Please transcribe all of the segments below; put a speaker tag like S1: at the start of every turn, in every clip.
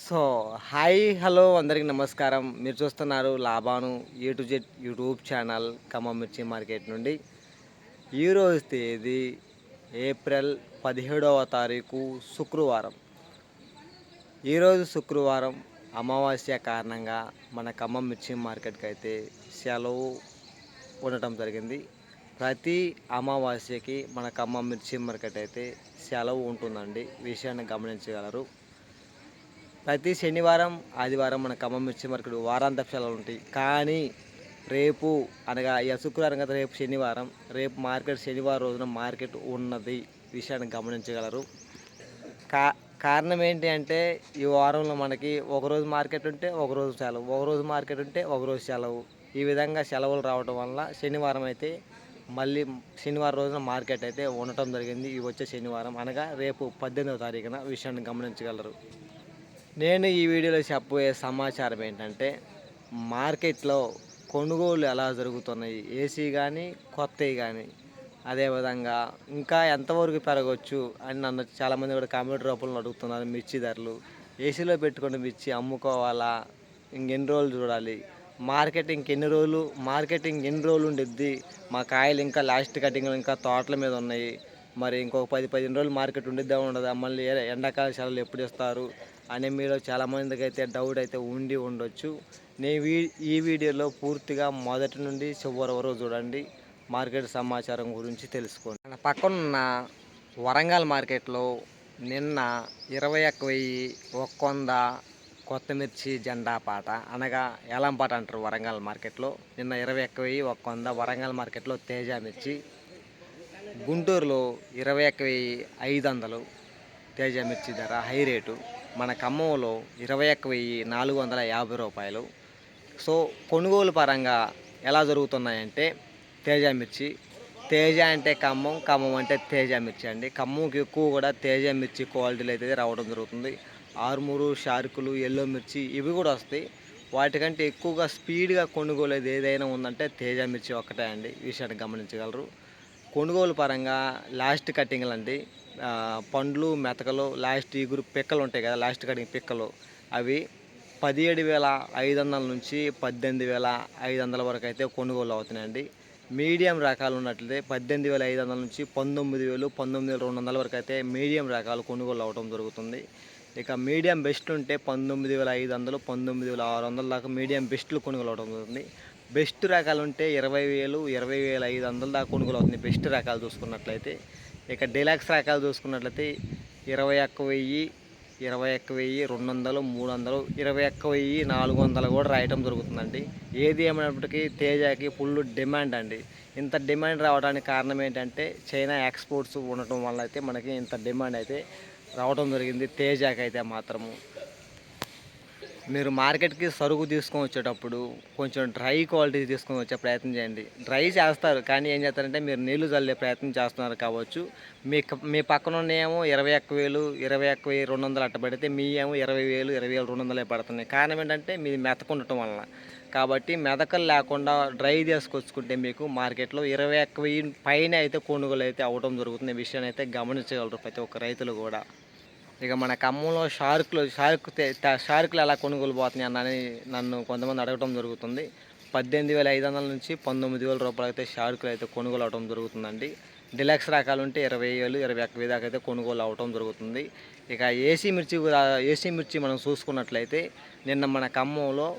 S1: So, hi, hello అందరికి నమస్కారం. మీరు చూస్తున్నారు లాభాను A to Z YouTube channel Khammam మిర్చి మార్కెట్ నుండి. ఈరోజు తేదీ ఏప్రిల్ 17వ తారీఖు శుక్రవారం. ఈరోజు శుక్రవారం అమావాస్య కారణంగా మన ఖమ్మం మిర్చి మార్కెట్కి అయితే సెలవు ఉండటం జరిగింది. ప్రతి అమావాస్యకి మన ఖమ్మం మిర్చి మార్కెట్ అయితే సెలవు ఉంటుందండి. విషయాన్ని గమనించగలరు. ప్రతి శనివారం ఆదివారం మన ఖమ్మం మిర్చి మార్కెట్ వారాంతపు సెలవులు ఉంటాయి. కానీ రేపు అనగా శుక్రవారం కదా, రేపు శనివారం, రేపు మార్కెట్ శనివారం రోజున మార్కెట్ ఉన్నది. విషయాన్ని గమనించగలరు. కారణం ఏంటి అంటే ఈ వారంలో మనకి ఒకరోజు మార్కెట్ ఉంటే ఒకరోజు సెలవు, ఒకరోజు మార్కెట్ ఉంటే ఒకరోజు సెలవు. ఈ విధంగా సెలవులు రావడం వల్ల శనివారం అయితే మళ్ళీ శనివారం రోజున మార్కెట్ అయితే ఉండటం జరిగింది. ఇవి వచ్చే శనివారం అనగా రేపు 18వ తారీఖున. విషయాన్ని గమనించగలరు. నేను ఈ వీడియోలో చెప్పబోయే సమాచారం ఏంటంటే మార్కెట్లో కొనుగోలు ఎలా జరుగుతున్నాయి, ఏసీ కానీ కొత్తవి కానీ, అదేవిధంగా ఇంకా ఎంతవరకు పెరగవచ్చు అని నన్ను చాలామంది కూడా కామెంట్ రూపంలో అడుగుతున్నారు. మిర్చి ధరలు ఏసీలో పెట్టుకుని మిర్చి అమ్ముకోవాలా, ఇంకెన్ని రోజులు చూడాలి, మార్కెట్ ఇంకెన్ని రోజులు ఉండిద్ది, మా కాయలు ఇంకా లాస్ట్ కటింగ్లు ఇంకా తోటల మీద ఉన్నాయి, మరి ఇంకొక 10-15 రోజులు మార్కెట్ ఉండిద్దా ఉండదా, మళ్ళీ ఎండాకాల సెలవులు ఎప్పుడు ఇస్తారు అని మీలో చాలామందికి అయితే డౌట్ అయితే ఉండొచ్చు. నేను ఈ వీడియోలో పూర్తిగా మొదటి నుండి చివరి వరకు చూడండి. మార్కెట్ సమాచారం గురించి తెలుసుకోండి. మన పక్కనున్న వరంగల్ మార్కెట్లో నిన్న 21,100 కొత్త మిర్చి జెండా పాట అనగా ఏలం పాట అంటారు వరంగల్ మార్కెట్లో. నిన్న 21,100 వరంగల్ మార్కెట్లో తేజ మిర్చి. గుంటూరులో 21,500 తేజ మిర్చి ధర హై రేటు. మన ఖమ్మంలో 21,450 రూపాయలు. సో కొనుగోలు పరంగా ఎలా జరుగుతున్నాయంటే తేజ మిర్చి, తేజ అంటే ఖమ్మం, ఖమ్మం అంటే తేజ మిర్చి అండి. ఖమ్మంకి ఎక్కువ కూడా తేజ మిర్చి క్వాలిటీలు అయితే రావడం జరుగుతుంది. ఆర్మూరు, షార్కులు, ఎల్లో మిర్చి ఇవి కూడా వస్తాయి. వాటికంటే ఎక్కువగా స్పీడ్గా కొనుగోలు ఏదైనా ఉందంటే తేజ మిర్చి ఒక్కటే అండి. విషయాన్ని గమనించగలరు. కొనుగోలు పరంగా లాస్ట్ కటింగ్లు అండి, పండ్లు మెతకలు లాస్ట్ ఇగురు పిక్కలు ఉంటాయి కదా, లాస్ట్ కటింగ్ పిక్కలు, అవి 17,500 నుంచి 18,500 వరకు అయితే కొనుగోలు అవుతున్నాయండి. మీడియం రకాలు ఉన్నట్లయితే 18,500 నుంచి 19,000, 19,200 వరకు అయితే మీడియం రకాలు కొనుగోలు అవడం జరుగుతుంది. ఇక మీడియం బెస్ట్ ఉంటే 19,500, 19,600 దాకా మీడియం బెస్ట్లు కొనుగోలు అవడం జరుగుతుంది. బెస్ట్ రకాలు ఉంటే 20,000, 20,500 దాకా కొనుగోలు అవుతుంది బెస్ట్ రకాలు చూసుకున్నట్లయితే. ఇక డిలక్స్ రకాలు చూసుకున్నట్లయితే 21,000, 21,200, 300, 21,400 కూడా రాయటం జరుగుతుందండి. ఏది ఏమైనప్పటికీ తేజాకి ఫుల్ డిమాండ్ అండి. ఇంత డిమాండ్ రావడానికి కారణం ఏంటంటే చైనా ఎక్స్పోర్ట్స్ ఉండటం వల్ల అయితే మనకి ఇంత డిమాండ్ అయితే రావడం జరిగింది తేజాకి అయితే మాత్రము. మీరు మార్కెట్కి సరుకు తీసుకొని వచ్చేటప్పుడు కొంచెం డ్రై క్వాలిటీ తీసుకొని వచ్చే ప్రయత్నం చేయండి. డ్రై చేస్తారు కానీ ఏం చేస్తారంటే మీరు నీళ్లు చల్లే ప్రయత్నం చేస్తున్నారు కావచ్చు. మీ పక్కన ఏమో 21,000, 21,200 అట్ట పడితే మీ ఏమో 20,000, 20,200 పడుతున్నాయి. కారణం ఏంటంటే మీది మెతకుండటం వలన. కాబట్టి మెదకలు లేకుండా డ్రై తీసుకొచ్చుకుంటే మీకు మార్కెట్లో 21,000 పైన అయితే కొనుగోలు అయితే అవ్వడం జరుగుతుంది. ఈ విషయాన్ని అయితే గమనించగలరు ప్రతి ఒక్క రైతులు కూడా. ఇక మన ఖమ్మంలో షార్కులు ఎలా కొనుగోలు పోతున్నాయి అన్నని నన్ను కొంతమంది అడగటం జరుగుతుంది. 18,500 నుంచి 19,000 రూపాయలు అయితే షార్కులు అయితే కొనుగోలు అవడం జరుగుతుందండి. డిలక్స్ రకాలు ఉంటే 20,000, 21,000 దాకా అయితే కొనుగోలు అవడం జరుగుతుంది. ఇక ఏసీ మిర్చి మనం చూసుకున్నట్లయితే నిన్న మన ఖమ్మంలో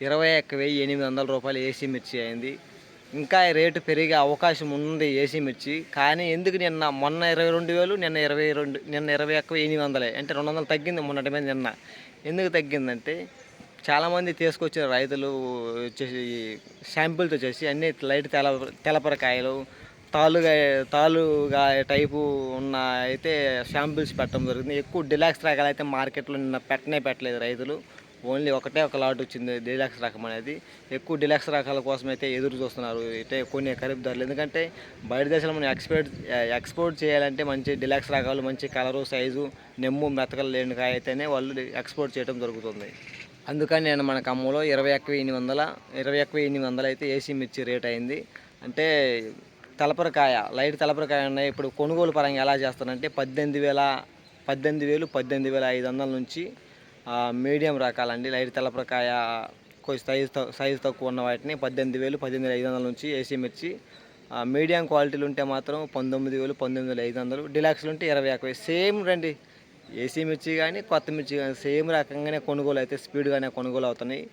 S1: 21,800 రూపాయలు ఏసీ మిర్చి అయింది. ఇంకా రేటు పెరిగే అవకాశం ఉంది ఏసీ మిర్చి. కానీ ఎందుకు మొన్న 22,000, నిన్న 21,800 అంటే 200 తగ్గింది మొన్నటి మీద నిన్న. ఎందుకు తగ్గిందంటే చాలామంది తీసుకొచ్చిన రైతులు వచ్చేసి శాంపిల్స్ వచ్చేసి అన్నీ లైట్ తెలపరకాయలు, తాలుగా టైపు ఉన్న అయితే శాంపిల్స్ పెట్టడం జరుగుతుంది. ఎక్కువ డిలాక్స్ రకాలు అయితే మార్కెట్లో నిన్న పెట్టలేదు రైతులు. ఓన్లీ ఒక లాట్ వచ్చింది డిలక్స్ రకం అనేది. ఎక్కువ డిలక్స్ రకాల కోసం అయితే ఎదురు చూస్తున్నారు అయితే కొన్ని ఖరీదారులు. ఎందుకంటే బయట దేశాలు మనం ఎక్స్పోర్ట్ చేయాలంటే మంచి డిలక్స్ రకాలు, మంచి కలరు, సైజు, నెమ్ము, మెతకలు లేని కాయ అయితేనే వాళ్ళు ఎక్స్పోర్ట్ చేయడం జరుగుతుంది. అందుకని నేను మన ఖమ్మంలో 21,800 అయితే ఏసీ మిర్చి రేట్ అయింది. అంటే లైట్ తలపరకాయ ఉన్నాయి. ఇప్పుడు కొనుగోలు పరంగా ఎలా చేస్తారంటే 18,000, 18,500 నుంచి మీడియం రకాలండి. లైట్ తెల్లపరకాయ కొంచెం సైజు తక్కువ ఉన్న వాటిని 18,000, 18,500 నుంచి ఏసీ మిర్చి. మీడియం క్వాలిటీలు ఉంటే మాత్రం 19,000, 19,500. డిలాక్స్లు ఉంటే 20,000. సేమ్ రండి, ఏసీ మిర్చి కానీ కొత్త మిర్చి కానీ సేమ్ రకంగానే కొనుగోలు అయితే స్పీడ్గానే కొనుగోలు అవుతున్నాయి.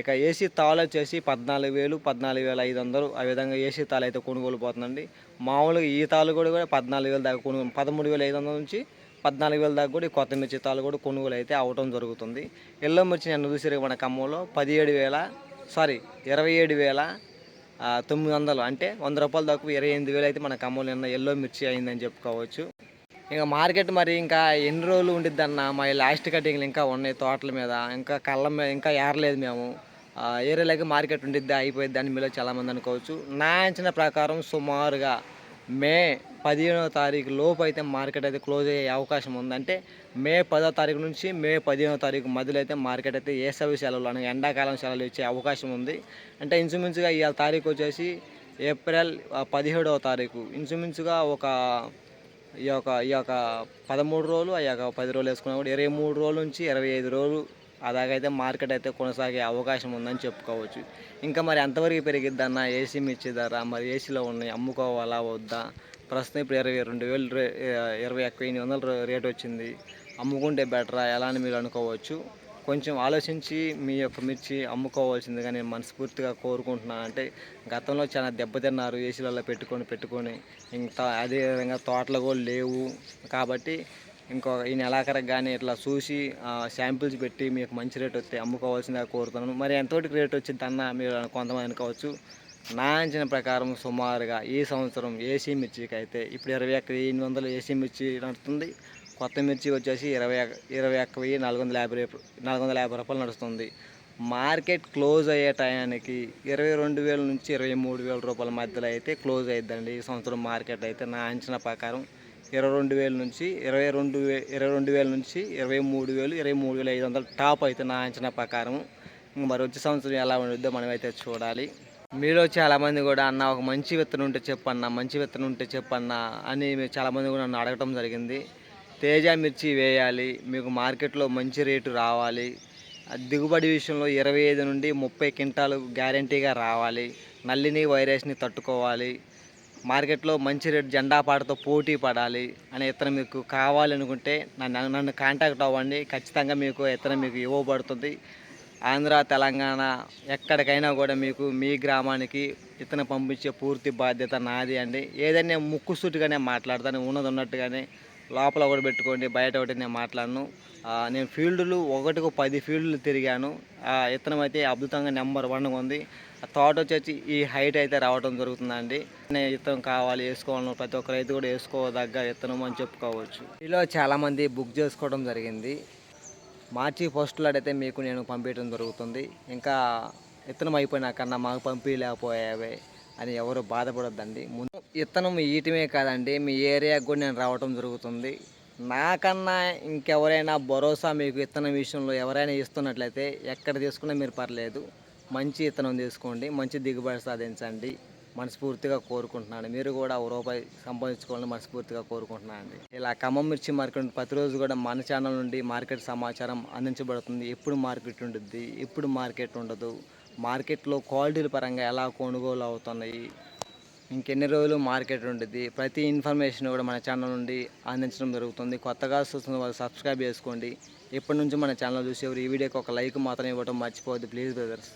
S1: ఇక ఏసీ తాళ్ళు వచ్చేసి 14,000, 14,500 ఆ విధంగా ఏసీ తాళ్ళు అయితే కొనుగోలు పోతుందండి. మామూలుగా ఈ తాళ్ళు కూడా 14,000 దాకా కొనుగోలు, 13,500 నుంచి 14,000 దాకా కూడా ఈ కొత్త మిర్చి తాళ్ళు కూడా కొనుగోలు అయితే అవటం జరుగుతుంది. ఎల్లో మిర్చి నేను చూసారు మన ఖమ్మంలో 27,900, అంటే 100 రూపాయలు తక్కువ 28,000 అయితే మన ఖమ్మంలో నిన్న ఎల్లో మిర్చి అయిందని చెప్పుకోవచ్చు. ఇక మార్కెట్ మరి ఇంకా ఎన్ని రోజులు ఉండిద్దన్న, మా లాస్ట్ కటింగ్లు ఇంకా ఉన్నాయి తోటల మీద, ఇంకా కళ్ళ మీద ఇంకా ఏరలేదు మేము. ఏరేలాగా మార్కెట్ ఉండిద్దా అయిపోయిద్ది అని మీలో చాలామంది అనుకోవచ్చు. నా అంచనా ప్రకారం సుమారుగా మే 15వ తారీఖు లోపు అయితే మార్కెట్ అయితే క్లోజ్ అయ్యే అవకాశం ఉంది. అంటే మే 10వ తారీఖు నుంచి మే 15వ తారీఖు మధ్యలో అయితే మార్కెట్ అయితే వేసవి సెలవులు అనగా ఎండాకాలం సెలవులు ఇచ్చే అవకాశం ఉంది. అంటే ఇంచుమించుగా ఇవాళ తారీఖు వచ్చేసి ఏప్రిల్ 17వ తారీఖు. ఇంచుమించుగా ఈ యొక్క 13 రోజులు, ఆ యొక్క 10 రోజులు వేసుకున్నా కూడా 23 రోజుల నుంచి 25 రోజులు అలాగైతే మార్కెట్ అయితే కొనసాగే అవకాశం ఉందని చెప్పుకోవచ్చు. ఇంకా మరి ఎంతవరకు పెరిగిద్దన్న ఏసీ మిర్చి ధర, మరి ఏసీలో ఉన్నాయి అమ్ముకోవాలా వద్దా? ప్రస్తుతం ఇప్పుడు 22,000 21,800 రేట్ వచ్చింది. అమ్ముకుంటే బెటరా ఎలా అని మీరు అనుకోవచ్చు. కొంచెం ఆలోచించి మీ యొక్క మిర్చి అమ్ముకోవాల్సిందిగా నేను మనస్ఫూర్తిగా కోరుకుంటున్నాను. అంటే గతంలో చాలా దెబ్బతిన్నారు ఏసీలలో పెట్టుకొని ఇంకా అదేవిధంగా తోటలు కూడా లేవు కాబట్టి ఈ నెలాఖరికి కానీ ఇట్లా చూసి శాంపిల్స్ పెట్టి మీకు మంచి రేట్ వస్తే అమ్ముకోవాల్సిందిగా కోరుతున్నాను. మరి ఎంతోటికి రేట్ వచ్చింది అన్న మీరు కొంతమంది అనుకోవచ్చు. నా అంచనా ప్రకారం సుమారుగా ఈ సంవత్సరం ఏసీ మిర్చికి అయితే ఇప్పుడు 21,800 ఏసీ మిర్చి నడుస్తుంది. కొత్త మిర్చి వచ్చేసి 21,450 రూపాయలు నడుస్తుంది. మార్కెట్ క్లోజ్ అయ్యే టయానికి 22,000 నుంచి 23,000 రూపాయల మధ్యలో అయితే క్లోజ్ అయిద్దండి ఈ సంవత్సరం మార్కెట్ అయితే. నా అంచనా ప్రకారం 22,000 నుంచి 23,000, 23,500 టాప్ అయితే నా అంచనా ప్రకారం. మరి వచ్చే సంవత్సరం ఎలా ఉండిద్దో మనమైతే చూడాలి. మీలో చాలామంది కూడా అన్న ఒక మంచి విత్తనం ఉంటే చెప్పన్నా, మంచి విత్తనం ఉంటే చెప్పన్నా అని చాలామంది కూడా నన్ను అడగటం జరిగింది. తేజ మిర్చి వేయాలి, మీకు మార్కెట్లో మంచి రేటు రావాలి, దిగుబడి విషయంలో 25 నుండి 30 క్వింటాలు గ్యారంటీగా రావాలి, నల్లిని వైరస్ని తట్టుకోవాలి, మార్కెట్లో మంచి రేటు జెండా పాటతో పోటీ పడాలి అనే విత్తనం మీకు కావాలనుకుంటే నన్ను కాంటాక్ట్ అవ్వండి. ఖచ్చితంగా మీకు విత్తనం మీకు ఇవ్వబడుతుంది. ఆంధ్ర, తెలంగాణ ఎక్కడికైనా కూడా మీకు మీ గ్రామానికి విత్తనం పంపించే పూర్తి బాధ్యత నాది అండి. ఏదైనా ముక్కుసూటిగానే మాట్లాడతాను, ఉన్నది ఉన్నట్టుగానే. లోపల ఒకటి పెట్టుకోండి, బయట ఒకటి నేను మాట్లాడను. నేను ఫీల్డ్లు ఒకటికి 10 ఫీల్డ్లు తిరిగాను. విత్తనం అయితే అద్భుతంగా నెంబర్ 1గా ఉంది. ఆ తోట వచ్చేసి ఈ హైట్ అయితే రావడం జరుగుతుందండి. విత్తనం కావాలి వేసుకోవాలను ప్రతి ఒక్క రైతు కూడా వేసుకోదగ్గ విత్తనం అని చెప్పుకోవచ్చు. ఇలా చాలామంది బుక్ చేసుకోవడం జరిగింది. మార్చి 1 అయితే మీకు నేను పంపించడం జరుగుతుంది. ఇంకా విత్తనం అయిపోయినాకన్నా మాకు పంపించలేకపోయావే అని ఎవరు బాధపడొద్దండి. ముందు విత్తనం ఇయటమే కాదండి, మీ ఏరియాకి కూడా నేను రావటం జరుగుతుంది. నాకన్నా ఇంకెవరైనా భరోసా మీకు విత్తనం విషయంలో ఎవరైనా ఇస్తున్నట్లయితే ఎక్కడ తీసుకున్నా మీరు పర్లేదు, మంచి విత్తనం తీసుకోండి, మంచి దిగుబడి సాధించండి మనస్ఫూర్తిగా కోరుకుంటున్నాను. మీరు కూడా రూపాయి సంపాదించుకోవాలని మనస్ఫూర్తిగా కోరుకుంటున్నాను అండి. ఇలా ఖమ్మం మిర్చి మార్కెట్ ప్రతిరోజు కూడా మన ఛానల్ నుండి మార్కెట్ సమాచారం అందించబడుతుంది. ఎప్పుడు మార్కెట్ ఉంటుంది, ఎప్పుడు మార్కెట్ ఉండదు, మార్కెట్లో క్వాలిటీల పరంగా ఎలా కొనుగోలు అవుతున్నాయి, ఇంకెన్ని రోజులు మార్కెట్ ఉంటుంది, ప్రతి ఇన్ఫర్మేషన్ కూడా మన ఛానల్ నుండి అందించడం జరుగుతుంది. కొత్తగా చూస్తున్న వాళ్ళు సబ్స్క్రైబ్ చేసుకోండి. ఇప్పటి నుంచి మన ఛానల్ చూసేవారు ఈ వీడియోకి ఒక లైక్ మాత్రం ఇవ్వడం మర్చిపోవద్దు ప్లీజ్ బ్రదర్స్.